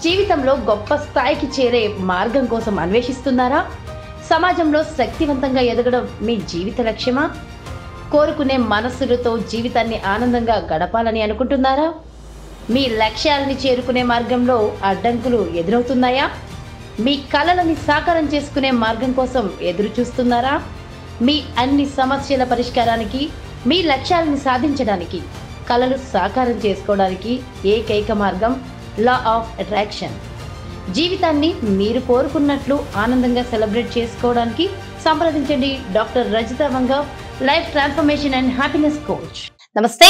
జీవితంలో గొప్ప స్థాయికి చేరే మార్గం కోసం అన్వేషిస్తున్నారా? సమాజంలో శక్తివంతంగా ఎదగడం మీ జీవిత లక్ష్యమా? కోరుకునే మనస్సులతో జీవితాన్ని ఆనందంగా గడపాలని అనుకుంటున్నారా? మీ లక్ష్యాలని చేరుకునే మార్గంలో అడ్డంకులు ఎదురవుతున్నాయా? మీ కలలని సాకారం చేసుకునే మార్గం కోసం ఎదురు చూస్తున్నారా? మీ అన్ని సమస్యల పరిష్కారానికి, మీ లక్ష్యాలను సాధించడానికి, కలలు సాకారం చేసుకోవడానికి ఏకైక మార్గం లా ఆఫ్ అట్రాక్షన్. జీవితాన్ని మీరు కోరుకున్నట్లు ఆనందంగా సెలబ్రేట్ చేసుకోవడానికి సంప్రదించండి doctor Rajitha Vanga, life transformation and happiness coach. నమస్తే,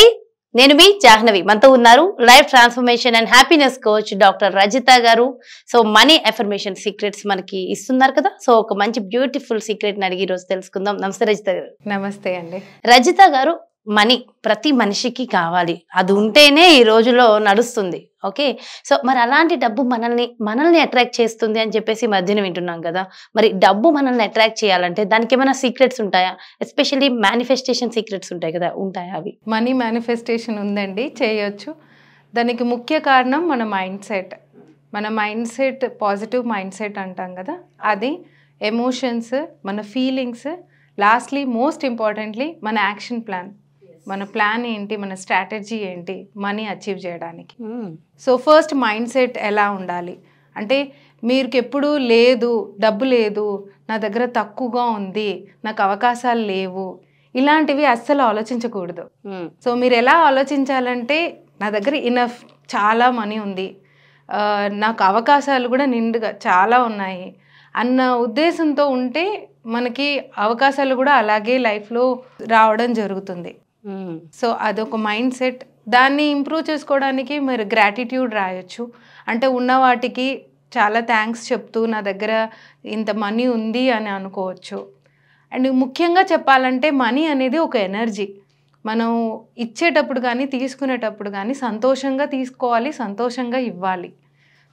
నేను మీ జాహ్నవి. మనతో ఉన్నారు life transformation and happiness coach doctor Rajitha garu. So money affirmation secrets మనకి ఇస్తున్నారు కదా. సో ఒక మంచి బ్యూటిఫుల్ సీక్రెట్ ని అడిగి ఈరోజు తెలుసుకుందాం. నమస్తే రజిత గారు. నమస్తే అండి. రజిత గారు, మనీ ప్రతి మనిషికి కావాలి, అది ఉంటేనే ఈ రోజులో నడుస్తుంది. ఓకే, సో మరి అలాంటి డబ్బు మనల్ని అట్రాక్ట్ చేస్తుంది అని చెప్పేసి మధ్యన వింటున్నాం కదా. మరి డబ్బు మనల్ని అట్రాక్ట్ చేయాలంటే దానికి ఏమైనా సీక్రెట్స్ ఉంటాయా? ఎస్పెషల్లీ మేనిఫెస్టేషన్ సీక్రెట్స్ ఉంటాయి కదా, ఉంటాయా అవి? మనీ మేనిఫెస్టేషన్ ఉందండి, చేయొచ్చు. దానికి ముఖ్య కారణం మన మైండ్ సెట్. మన mind set positive mind set అంటాం కదా, అది ఎమోషన్స్, మన ఫీలింగ్స్, లాస్ట్లీ మోస్ట్ ఇంపార్టెంట్లీ మన యాక్షన్ ప్లాన్. మన ప్లాన్ ఏంటి, మన స్ట్రాటజీ ఏంటి మనీ అచీవ్ చేయడానికి. సో ఫస్ట్ మైండ్ సెట్ ఎలా ఉండాలి అంటే, మీకు ఎప్పుడు లేదు, డబ్బు లేదు, నా దగ్గర తక్కువగా ఉంది, నాకు అవకాశాలు లేవు, ఇలాంటివి అస్సలు ఆలోచించకూడదు. సో మీరు ఎలా ఆలోచించాలంటే, నా దగ్గర ఇనఫ్, చాలా మనీ ఉంది, నాకు అవకాశాలు కూడా నిండుగా చాలా ఉన్నాయి అన్న ఉద్దేశంతో ఉంటే మనకి అవకాశాలు కూడా అలాగే లైఫ్లో రావడం జరుగుతుంది. సో అదొక మైండ్ సెట్. దాన్ని ఇంప్రూవ్ చేసుకోవడానికి మీరు గ్రాటిట్యూడ్ రాయొచ్చు. అంటే ఉన్న వాటికి చాలా థ్యాంక్స్ చెప్తూ నా దగ్గర ఇంత మనీ ఉంది అని అనుకోవచ్చు. అండ్ ముఖ్యంగా చెప్పాలంటే మనీ అనేది ఒక ఎనర్జీ. మనం ఇచ్చేటప్పుడు కానీ తీసుకునేటప్పుడు కానీ సంతోషంగా తీసుకోవాలి, సంతోషంగా ఇవ్వాలి.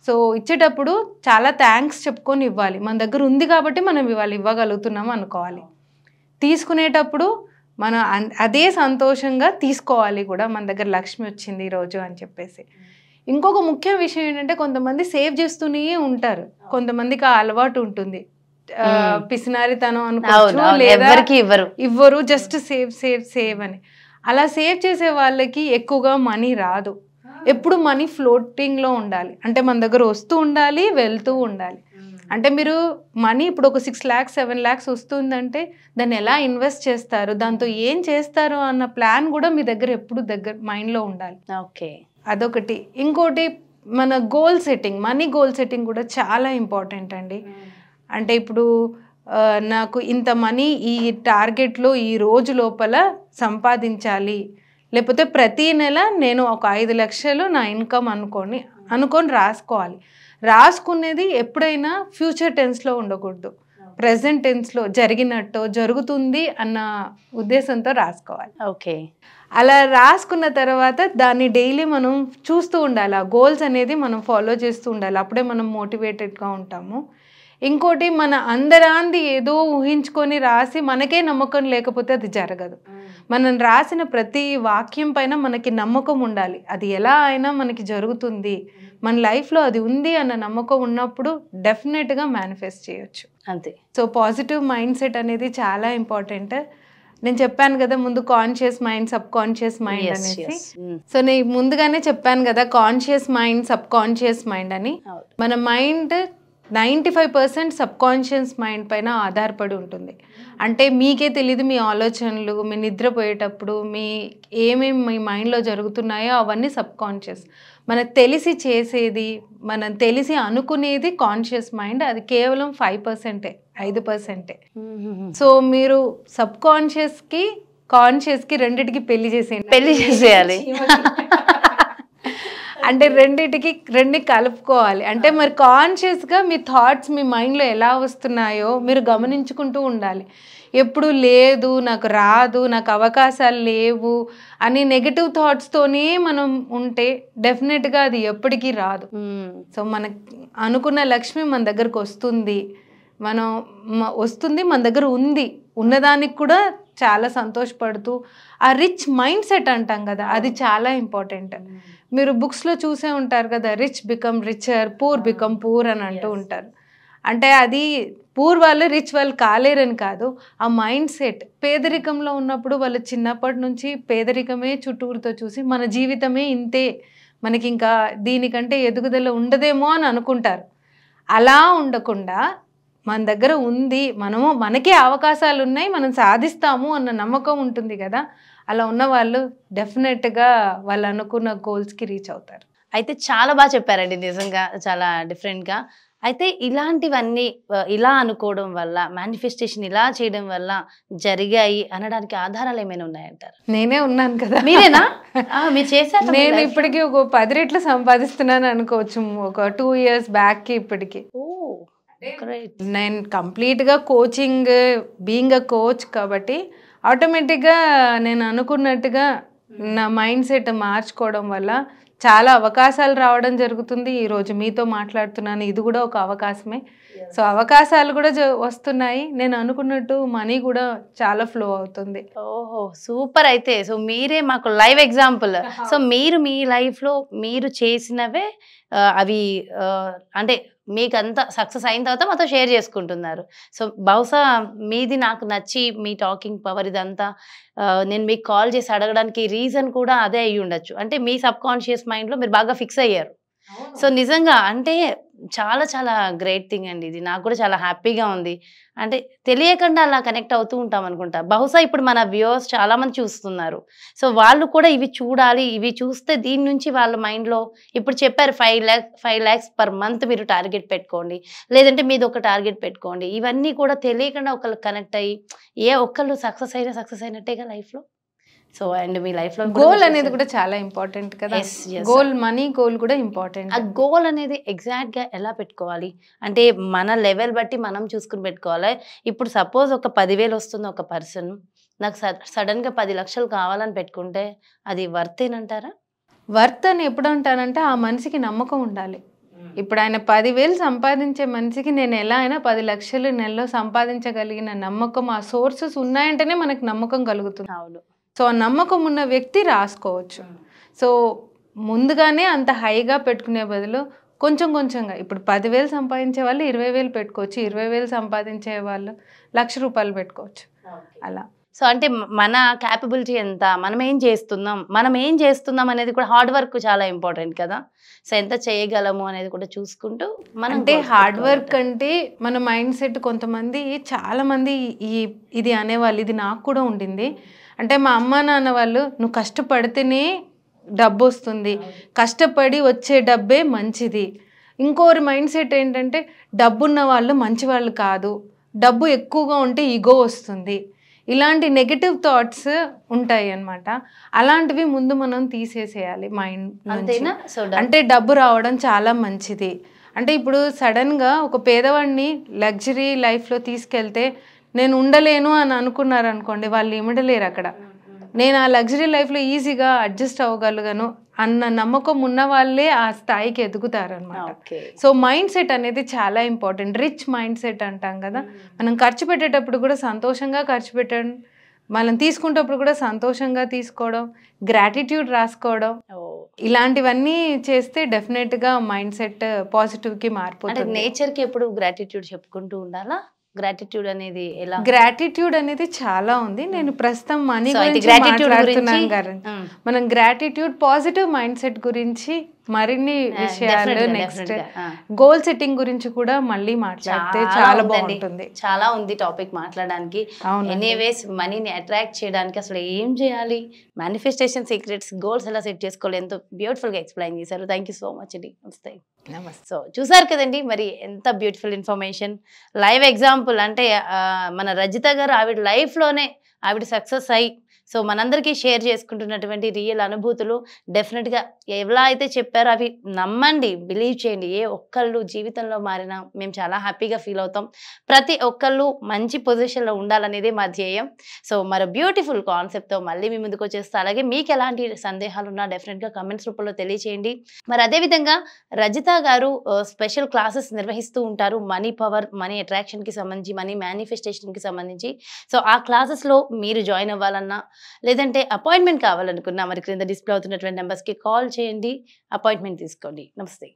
సో ఇచ్చేటప్పుడు చాలా థ్యాంక్స్ చెప్పుకొని ఇవ్వాలి. మన దగ్గర ఉంది కాబట్టి మనం ఇవ్వగలుగుతున్నాము అనుకోవాలి. తీసుకునేటప్పుడు మనం అదే సంతోషంగా తీసుకోవాలి కూడా, మన దగ్గర లక్ష్మి వచ్చింది ఈరోజు అని చెప్పేసి. ఇంకొక ముఖ్య విషయం ఏంటంటే, కొంతమంది సేవ్ చేస్తూనే ఉంటారు, కొంతమందికి ఆ అలవాటు ఉంటుంది, పిసినారితనం అనుకోవచ్చు, లేదా ఇవ్వరు, జస్ట్ సేవ్ సేవ్ సేవ్ అని. అలా సేవ్ చేసే వాళ్ళకి ఎక్కువగా మనీ రాదు. ఎప్పుడు మనీ ఫ్లోటింగ్లో ఉండాలి, అంటే మన దగ్గర వస్తూ ఉండాలి, వెళ్తూ ఉండాలి. అంటే మీరు మనీ ఇప్పుడు ఒక 6 lakhs 7 lakhs వస్తుందంటే దాన్ని ఎలా ఇన్వెస్ట్ చేస్తారు, దాంతో ఏం చేస్తారు అన్న ప్లాన్ కూడా మీ దగ్గర ఎప్పుడు మైండ్లో ఉండాలి. ఓకే, అదొకటి. ఇంకోటి మన goal setting, money goal setting కూడా చాలా ఇంపార్టెంట్ అండి. అంటే ఇప్పుడు నాకు ఇంత మనీ ఈ టార్గెట్లో ఈ రోజు లోపల సంపాదించాలి, లేకపోతే ప్రతి నెల నేను ఒక 5 లక్షలు నా ఇన్కమ్ అనుకొని రాసుకోవాలి. రాసుకునేది ఎప్పుడైనా ఫ్యూచర్ టెన్స్లో ఉండకూడదు, ప్రెజెంట్ టెన్స్లో జరిగినట్టు, జరుగుతుంది అన్న ఉద్దేశంతో రాసుకోవాలి. ఓకే, అలా రాసుకున్న తర్వాత దాన్ని డైలీ మనం చూస్తూ ఉండాలి, ఆ గోల్స్ అనేది మనం ఫాలో చేస్తూ ఉండాలి. అప్పుడే మనం మోటివేటెడ్గా ఉంటాము. ఇంకోటి, మన అందరాంది ఏదో ఊహించుకొని రాసి మనకే నమ్మకం లేకపోతే అది జరగదు. మనం రాసిన ప్రతి వాక్యం పైన మనకి నమ్మకం ఉండాలి, అది ఎలా అయినా మనకి జరుగుతుంది, మన లైఫ్లో అది ఉంది అన్న నమ్మకం ఉన్నప్పుడు డెఫినెట్గా మేనిఫెస్ట్ చేయొచ్చు. అంతే. సో పాజిటివ్ మైండ్ సెట్ అనేది చాలా ఇంపార్టెంట్. నేను చెప్పాను కదా ముందు, conscious mind, sub conscious mind అనేసి. సో నేను ముందుగానే చెప్పాను కదా, conscious mind, sub conscious mind అని. మన మైండ్ 95% సబ్ కాన్షియస్ మైండ్ పైన ఆధారపడి ఉంటుంది. అంటే మీకే తెలియదు, మీ ఆలోచనలు, మీ నిద్రపోయేటప్పుడు ఏమేమి మీ మైండ్లో జరుగుతున్నాయో అవన్నీ సబ్ కాన్షియస్. మనకు తెలిసి చేసేది, మనం తెలిసి అనుకునేది కాన్షియస్ మైండ్, అది కేవలం 5%. సో మీరు సబ్ కాన్షియస్కి, కాన్షియస్కి రెండిటికి పెళ్లి చేసేయాలి. అంటే రెండు కలుపుకోవాలి. అంటే మరి కాన్షియస్గా మీ థాట్స్ మీ మైండ్లో ఎలా వస్తున్నాయో మీరు గమనించుకుంటూ ఉండాలి. ఎప్పుడు లేదు, నాకు రాదు, నాకు అవకాశాలు లేవు అని నెగిటివ్ థాట్స్తోనే మనం ఉంటే డెఫినెట్గా అది ఎప్పటికీ రాదు. సో మనకు అనుకున్న లక్ష్మి మన దగ్గరకు వస్తుంది, మన దగ్గర ఉంది, ఉన్నదానికి కూడా చాలా సంతోషపడుతూ ఆ రిచ్ మైండ్ సెట్ అంటాం కదా, అది చాలా ఇంపార్టెంట్. మీరు బుక్స్లో చూసే ఉంటారు కదా, rich become richer, poor become poor అని అంటూ ఉంటారు. అంటే అది పూర్ వాళ్ళు రిచ్ వాళ్ళు కాలేరని కాదు, ఆ మైండ్ సెట్. పేదరికంలో ఉన్నప్పుడు వాళ్ళు చిన్నప్పటి నుంచి పేదరికమే చుట్టూరుతో చూసి మన జీవితమే ఇంతే, మనకి ఇంకా దీనికంటే ఎదుగుదల ఉండదేమో అని అనుకుంటారు. అలా ఉండకుండా మన దగ్గర ఉంది, మనకే అవకాశాలు ఉన్నాయి, మనం సాధిస్తాము అన్న నమ్మకం ఉంటుంది కదా, అలా ఉన్న వాళ్ళు డెఫినెట్గా వాళ్ళు అనుకున్న గోల్స్కి రీచ్ అవుతారు. అయితే చాలా బాగా చెప్పారండి, నిజంగా చాలా డిఫరెంట్గా. అయితే ఇలాంటివన్నీ ఇలా అనుకోవడం వల్ల, మేనిఫెస్టేషన్ ఇలా చేయడం వల్ల జరిగాయి అనడానికి ఆధారాలు ఏమైనా ఉన్నాయంటారు? నేనే ఉన్నాను కదా. మీరేనా? మీరు చేశారు. నేను ఇప్పటికీ ఒక 10 రెట్లు సంపాదిస్తున్నాను అనుకోవచ్చు, ఒక 2 years బ్యాక్కి ఇప్పటికి. నేను కంప్లీట్గా కోచింగ్, బీయింగ్ అ కోచ్ కాబట్టి ఆటోమేటిక్గా నేను అనుకున్నట్టుగా నా మైండ్ సెట్ మార్చుకోవడం వల్ల చాలా అవకాశాలు రావడం జరుగుతుంది. ఈరోజు మీతో మాట్లాడుతున్నాను, ఇది కూడా ఒక అవకాశమే. సో అవకాశాలు కూడా వస్తున్నాయి, నేను అనుకున్నట్టు మనీ కూడా చాలా ఫ్లో అవుతుంది. ఓహో, సూపర్. అయితే సో మీరే మాకు లైవ్ ఎగ్జాంపుల్. సో మీరు మీ లైఫ్లో మీరు చేసినవే అవి అంటే మీకు అంతా సక్సెస్ అయిన తర్వాత మాతో షేర్ చేసుకుంటున్నారు. సో బహుశా మీది నాకు నచ్చి మీ టాకింగ్ పవర్ ఇదంతా నేను మీకు కాల్ చేసి అడగడానికి రీజన్ కూడా అదే అయ్యి ఉండొచ్చు. అంటే మీ సబ్ కాన్షియస్ మైండ్లో మీరు బాగా ఫిక్స్ అయ్యారు. సో నిజంగా అంటే చాలా చాలా గ్రేట్ థింగ్ అండి ఇది. నాకు కూడా చాలా హ్యాపీగా ఉంది. అంటే తెలియకుండా అలా కనెక్ట్ అవుతూ ఉంటాం అనుకుంటా. బహుశా ఇప్పుడు మన వ్యూవర్స్ చాలా మంది చూస్తున్నారు. సో వాళ్ళు కూడా ఇవి చూడాలి, ఇవి చూస్తే దీని నుంచి వాళ్ళ మైండ్లో ఇప్పుడు చెప్పారు 5 lakhs పర్ మంత్ మీరు టార్గెట్ పెట్టుకోండి, లేదంటే మీది ఒక టార్గెట్ పెట్టుకోండి. ఇవన్నీ కూడా తెలియకుండా ఒకళ్ళు కనెక్ట్ అయ్యి ఒక్కళ్ళు సక్సెస్ అయినట్టేగా లైఫ్లో. సో అండ్ మీ లైఫ్లో గోల్ అనేది కూడా చాలా ఇంపార్టెంట్ కదా. గోల్, మనీ గోల్ కూడా ఇంపార్టెంట్. ఆ గోల్ అనేది ఎగ్జాక్ట్గా ఎలా పెట్టుకోవాలి అంటే మన లెవెల్ బట్టి మనం చూసుకుని పెట్టుకోవాలి. ఇప్పుడు సపోజ్ ఒక 10,000 వస్తుంది ఒక పర్సన్, నాకు సడన్గా 10 లక్షలు కావాలని పెట్టుకుంటే అది వర్త్ ఏనంటారా? వర్త్ అని ఎప్పుడు అంటానంటే ఆ మనిషికి నమ్మకం ఉండాలి. ఇప్పుడు ఆయన 10,000 సంపాదించే మనిషికి నేను ఎలా అయినా 10 లక్షలు నెలలో సంపాదించగలిగిన నమ్మకం, ఆ సోర్సెస్ ఉన్నాయంటేనే మనకు నమ్మకం కలుగుతుంది. అవును. సో ఆ నమ్మకం ఉన్న వ్యక్తి రాసుకోవచ్చు. సో ముందుగానే అంత హైగా పెట్టుకునే బదులు కొంచెం కొంచెంగా, ఇప్పుడు 10,000 సంపాదించే వాళ్ళు 20,000 పెట్టుకోవచ్చు, 20,000 సంపాదించే వాళ్ళు 1,00,000 రూపాయలు పెట్టుకోవచ్చు అలా. సో అంటే మన క్యాపబిలిటీ ఎంత, మనం ఏం చేస్తున్నాం అనేది కూడా హార్డ్ వర్క్ చాలా ఇంపార్టెంట్ కదా. సో ఎంత చేయగలము అనేది కూడా చూసుకుంటూ మనం అంటే హార్డ్ వర్క్ అంటే మన మైండ్ సెట్. కొంతమంది చాలామంది ఇది అనేవాళ్ళు, ఇది నాకు కూడా ఉండింది. అంటే మా అమ్మ నాన్న వాళ్ళు, నువ్వు కష్టపడితేనే డబ్బు వస్తుంది, కష్టపడి వచ్చే డబ్బే మంచిది. ఇంకోరి మైండ్ సెట్ ఏంటంటే డబ్బున్న వాళ్ళు మంచి వాళ్ళు కాదు, డబ్బు ఎక్కువగా ఉంటే ఈగో వస్తుంది, ఇలాంటి నెగటివ్ థాట్స్ ఉంటాయి అన్నమాట. అలాంటివి ముందు మనం తీసేసేయాలి మైండ్ నుంచి. అంటే డబ్బు రావడం చాలా మంచిది. అంటే ఇప్పుడు సడన్గా ఒక పేదవాడిని లగ్జరీ లైఫ్లో తీసుకెళ్తే నేను ఉండలేను అని అనుకున్నారనుకోండి, వాళ్ళు ఇమడలేరు అక్కడ. నేను ఆ లగ్జరీ లైఫ్లో ఈజీగా అడ్జస్ట్ అవ్వగలుగుతాను అన్న నమ్మకం ఉన్న వాళ్ళే ఆ స్థాయికి ఎదుగుతారనమాట. సో మైండ్ సెట్ అనేది చాలా ఇంపార్టెంట్. రిచ్ మైండ్ సెట్ అంటాం కదా. మనం ఖర్చు పెట్టేటప్పుడు కూడా సంతోషంగా ఖర్చు పెట్టడం, మనం తీసుకునేటప్పుడు కూడా సంతోషంగా తీసుకోవడం, గ్రాటిట్యూడ్ రాసుకోవడం, ఇలాంటివన్నీ చేస్తే డెఫినెట్గా మైండ్ సెట్ పాజిటివ్కి మారిపోతుంది. నేచర్కి ఎప్పుడు గ్రాటిట్యూడ్ చెప్పుకుంటూ ఉండాలా? గ్రాటిట్యూడ్ అనేది ఎలా? గ్రాటిట్యూడ్ అనేది చాలా ఉంది. నేను ప్రస్తుతం మనీ గురించి మాట్లాడుతున్నాను కదా. మనం గ్రాటిట్యూడ్, పాజిటివ్ మైండ్ సెట్ గురించి మరిన్ని విషయాలు, నెక్స్ట్ గోల్ సెట్టింగ్ గురించి కూడా మళ్ళీ మాట్లాడితే చాలా బాగుంటుంది. చాలా ఉంది టాపిక్ మాట్లాడడానికి. ఎనీవేస్ మనీని అట్రాక్ట్ చేయడానికి అసలు ఏం చేయాలి, మేనిఫెస్టేషన్ సీక్రెట్స్, గోల్స్ ఎలా సెట్ చేసుకోవాలి, ఎంతో బ్యూటిఫుల్ గా ఎక్స్ప్లెయిన్ చేశారు. థ్యాంక్ యూ సో మచ్ అండి. నమస్తే. సో చూసారు కదండి, మరి ఎంత బ్యూటిఫుల్ ఇన్ఫర్మేషన్. లైవ్ ఎగ్జాంపుల్ అంటే మన రజిత గారు ఆవిడ లైఫ్ లోనే ఆవిడ సక్సెస్ అయ్యి సో మనందరికీ షేర్ చేసుకుంటున్నటువంటి రియల్ అనుభూతులు డెఫినెట్గా ఎలా అయితే చెప్పారో అవి నమ్మండి, బిలీవ్ చేయండి. ఏ ఒక్కళ్ళు జీవితంలో మారినా మేము చాలా హ్యాపీగా ఫీల్ అవుతాం. ప్రతి ఒక్కళ్ళు మంచి పొజిషన్లో ఉండాలనేదే మా ధ్యేయం. సో మరో బ్యూటిఫుల్ కాన్సెప్ట్తో మళ్ళీ మీ ముందుకు వచ్చేస్తా. అలాగే మీకు ఎలాంటి సందేహాలు ఉన్నా డెఫినెట్గా కమెంట్స్ రూపంలో తెలియచేయండి. మరి అదేవిధంగా రజిత గారు స్పెషల్ క్లాసెస్ నిర్వహిస్తూ ఉంటారు. మనీ పవర్, మనీ అట్రాక్షన్కి సంబంధించి, మనీ మేనిఫెస్టేషన్కి సంబంధించి. సో ఆ క్లాసెస్లో మీరు జాయిన్ అవ్వాలన్నా లేదంటే అపాయింట్మెంట్ కావాలనుకున్నా మరి క్రింద డిస్ప్లే అవుతున్నటువంటి నెంబర్స్కి కాల్ చేయండి, అపాయింట్మెంట్ తీసుకోండి. నమస్తే.